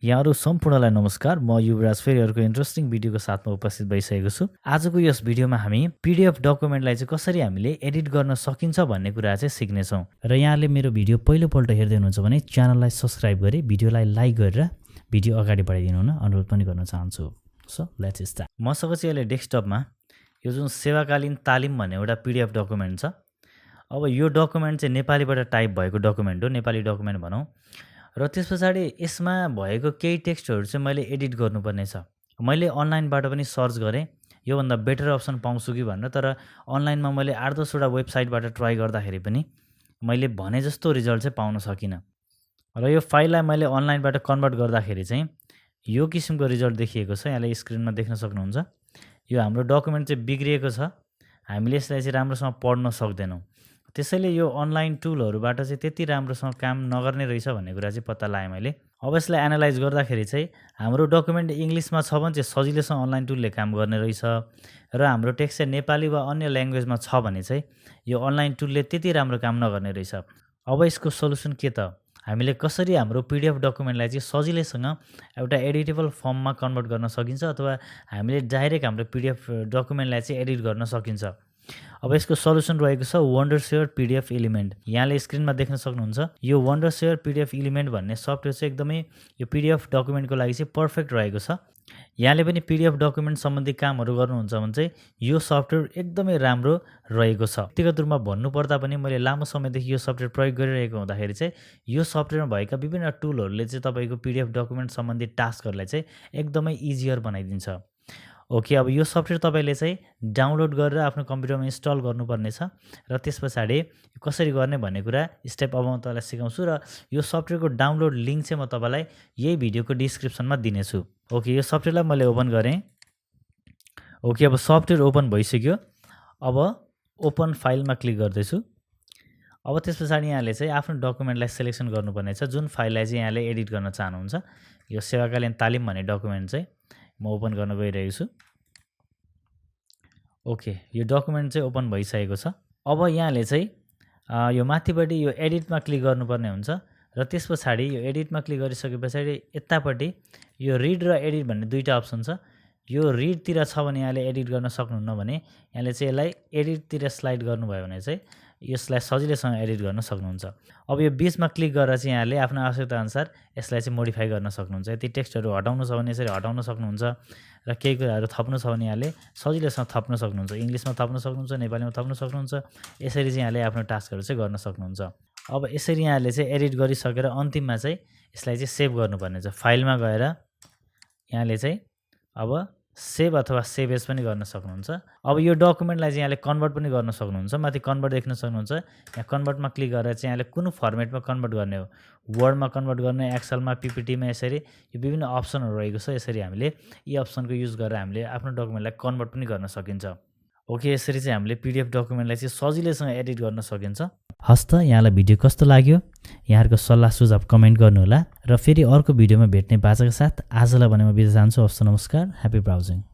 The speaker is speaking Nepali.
यहाँहरू सम्पूर्णलाई नमस्कार। म युवराज फेरि अर्को इन्ट्रेस्टिङ भिडियोको साथमा उपस्थित भइसकेको छु। आजको यस भिडियोमा हामी पीडीएफ डकुमेन्टलाई चाहिँ कसरी हामीले एडिट गर्न सकिन्छ भन्ने कुरा चाहिँ सिक्नेछौँ। र यहाँले मेरो भिडियो पहिलोपल्ट हेर्दै हुनुहुन्छ भने च्यानललाई सब्स्क्राइब गरी भिडियोलाई लाइक गरेर भिडियो अगाडि बढाइदिनु हुन अनुरोध पनि गर्न चाहन्छु। So let's start. मसँग चाहिँ अहिले डेस्कटपमा यो जुन सेवाकालीन तालिम भन्ने एउटा पीडीएफ डकुमेन्ट छ। अब यो डकुमेन्ट चाहिँ नेपालीबाट टाइप भएको डकुमेन्ट हो, नेपाली डकुमेन्ट भनौँ। र त्यस पछाडि यसमा भएको केही टेक्स्टहरू चाहिँ मैले एडिट गर्नुपर्ने छ। मैले अनलाइनबाट पनि सर्च गरेँ योभन्दा बेटर अप्सन पाउँछु कि भनेर, तर अनलाइनमा मैले 8-10वटा वेबसाइटबाट ट्राई गर्दाखेरि पनि मैले भने जस्तो रिजल्ट चाहिँ पाउन सकिनँ। र यो फाइललाई मैले अनलाइनबाट कन्भर्ट गर्दाखेरि चाहिँ यो किसिमको रिजल्ट देखिएको छ। यहाँले स्क्रिनमा देख्न सक्नुहुन्छ। यो हाम्रो डकुमेन्ट चाहिँ बिग्रिएको छ, हामीले यसलाई चाहिँ राम्रोसँग पढ्न सक्दैनौँ। त्यसैले यो अनलाइन टुलहरूबाट चाहिँ त्यति राम्रोसँग काम नगर्ने रहेछ भन्ने कुरा चाहिँ पत्ता लगाएँ मैले। अब यसलाई एनालाइज गर्दाखेरि चाहिँ हाम्रो डकुमेन्ट इङ्ग्लिसमा छ भने चाहिँ सजिलैसँग अनलाइन टुलले काम गर्ने रहेछ, र हाम्रो टेक्स्ट चाहिँ नेपाली वा अन्य ल्याङ्ग्वेजमा छ भने चाहिँ यो अनलाइन टुलले त्यति राम्रो काम नगर्ने रहेछ। अब यसको सल्युसन के त? हामीले कसरी हाम्रो पीडीएफ डकुमेन्टलाई चाहिँ सजिलैसँग एउटा एडिटेबल फर्ममा कन्भर्ट गर्न सकिन्छ, अथवा हामीले डाइरेक्ट हाम्रो पीडीएफ डकुमेन्टलाई चाहिँ एडिट गर्न सकिन्छ। अब यसको सल्युसन रहेको छ वन्डरसेयर पीडीएफ एलिमेन्ट। यहाँले स्क्रिनमा देख्न सक्नुहुन्छ। यो वन्डरसेयर पीडीएफ एलिमेन्ट भन्ने सफ्टवेयर चाहिँ एकदमै यो पीडीएफ डकुमेन्टको लागि चाहिँ पर्फेक्ट रहेको छ। यहाँले पनि पीडीएफ डकुमेन्ट सम्बन्धी कामहरू गर्नुहुन्छ भने चाहिँ यो सफ्टवेयर एकदमै राम्रो रहेको छ। व्यक्तिगत रूपमा भन्नुपर्दा पनि मैले लामो समयदेखि यो सफ्टवेयर प्रयोग गरिरहेको हुँदाखेरि चाहिँ यो सफ्टवेयरमा भएका विभिन्न टुलहरूले चाहिँ तपाईँको पीडीएफ डकुमेन्ट सम्बन्धी टास्कहरूलाई चाहिँ एकदमै इजियर बनाइदिन्छ। ओके, अब यो सफ्टवेयर तपाईँले चाहिँ डाउनलोड गरेर आफ्नो कम्प्युटरमा इन्स्टल गर्नुपर्ने छ, र त्यस पछाडि कसरी गर्ने भन्ने कुरा स्टेप अब म तपाईँलाई सिकाउँछु। र यो सफ्टवेयरको डाउनलोड लिङ्क चाहिँ म तपाईँलाई यही भिडियोको डिस्क्रिप्सनमा दिनेछु। ओके, यो सफ्टवेयरलाई मैले ओपन गरेँ। ओके, अब सफ्टवेयर ओपन भइसक्यो। अब ओपन फाइलमा क्लिक गर्दैछु। अब त्यस पछाडि यहाँले चाहिँ आफ्नो डकुमेन्टलाई सेलेक्सन गर्नुपर्ने छ, जुन फाइललाई चाहिँ यहाँले एडिट गर्न चाहनुहुन्छ। यो सेवाकालीन तालिम भन्ने डकुमेन्ट चाहिँ म ओपन गर्न गइरहेको छु। ओके, यो डकुमेन्ट चाहिँ ओपन भइसकेको छ। अब यहाँले चाहिँ यो माथिपट्टि यो एडिटमा क्लिक गर्नुपर्ने हुन्छ, र त्यस पछाडि यो एडिटमा क्लिक गरिसके पछाडि यतापट्टि यो रिड र एडिट भन्ने दुईवटा अप्सन छ। यो रिडतिर छ भने यहाँले एडिट गर्न सक्नुहुन्न भने यहाँले चाहिँ यसलाई एडिटतिर स्लाइड गर्नुभयो भने चाहिँ यसलाई सजिलैसँग एडिट गर्न सक्नुहुन्छ। अब यो बिचमा क्लिक गरेर चाहिँ यहाँले आफ्नो आवश्यकता अनुसार यसलाई चाहिँ मोडिफाई गर्न सक्नुहुन्छ। यति टेक्स्टहरू हटाउनु छ भने यसरी हटाउन सक्नुहुन्छ, र केही कुराहरू थप्नु छ भने यहाँले सजिलैसँग थप्न सक्नुहुन्छ। इङ्ग्लिसमा थप्न सक्नुहुन्छ, नेपालीमा थप्न सक्नुहुन्छ। यसरी चाहिँ यहाँले आफ्नो टास्कहरू चाहिँ गर्न सक्नुहुन्छ। अब यसरी यहाँले चाहिँ एडिट गरिसकेर अन्तिममा चाहिँ यसलाई चाहिँ सेभ गर्नुपर्ने छ। फाइलमा गएर यहाँले चाहिँ अब सेभ अथवा सेभ एज पनि गर्न सक्नुहुन्छ। अब यो डकुमेन्टलाई चाहिँ यहाँले कन्भर्ट पनि गर्न सक्नुहुन्छ। माथि कन्भर्ट देख्न सक्नुहुन्छ। यहाँ कन्भर्टमा क्लिक गरेर चाहिँ यहाँले कुन फर्मेटमा कन्भर्ट गर्ने हो, वर्डमा कन्भर्ट गर्ने, एक्सेलमा, पिपिटीमा, यसरी यो विभिन्न अप्सनहरू रहेको छ। यसरी हामीले यी अप्सनको युज गरेर हामीले आफ्नो डकुमेन्टलाई कन्भर्ट पनि गर्न सकिन्छ। ओके, यसरी चाहिँ हामीले पीडीएफ डकुमेन्टलाई चाहिँ सजिलैसँग एडिट गर्न सकिन्छ। हस् त, यहाँलाई भिडियो कस्तो लाग्यो? यहाँहरूको सल्लाह सुझाव कमेन्ट गर्नुहोला, र फेरि अर्को भिडियोमा भेट्ने बाचाका साथ आजलाई भने म बिदा चाहन्छु। हस् त, नमस्कार, ह्यापी ब्राउजिङ।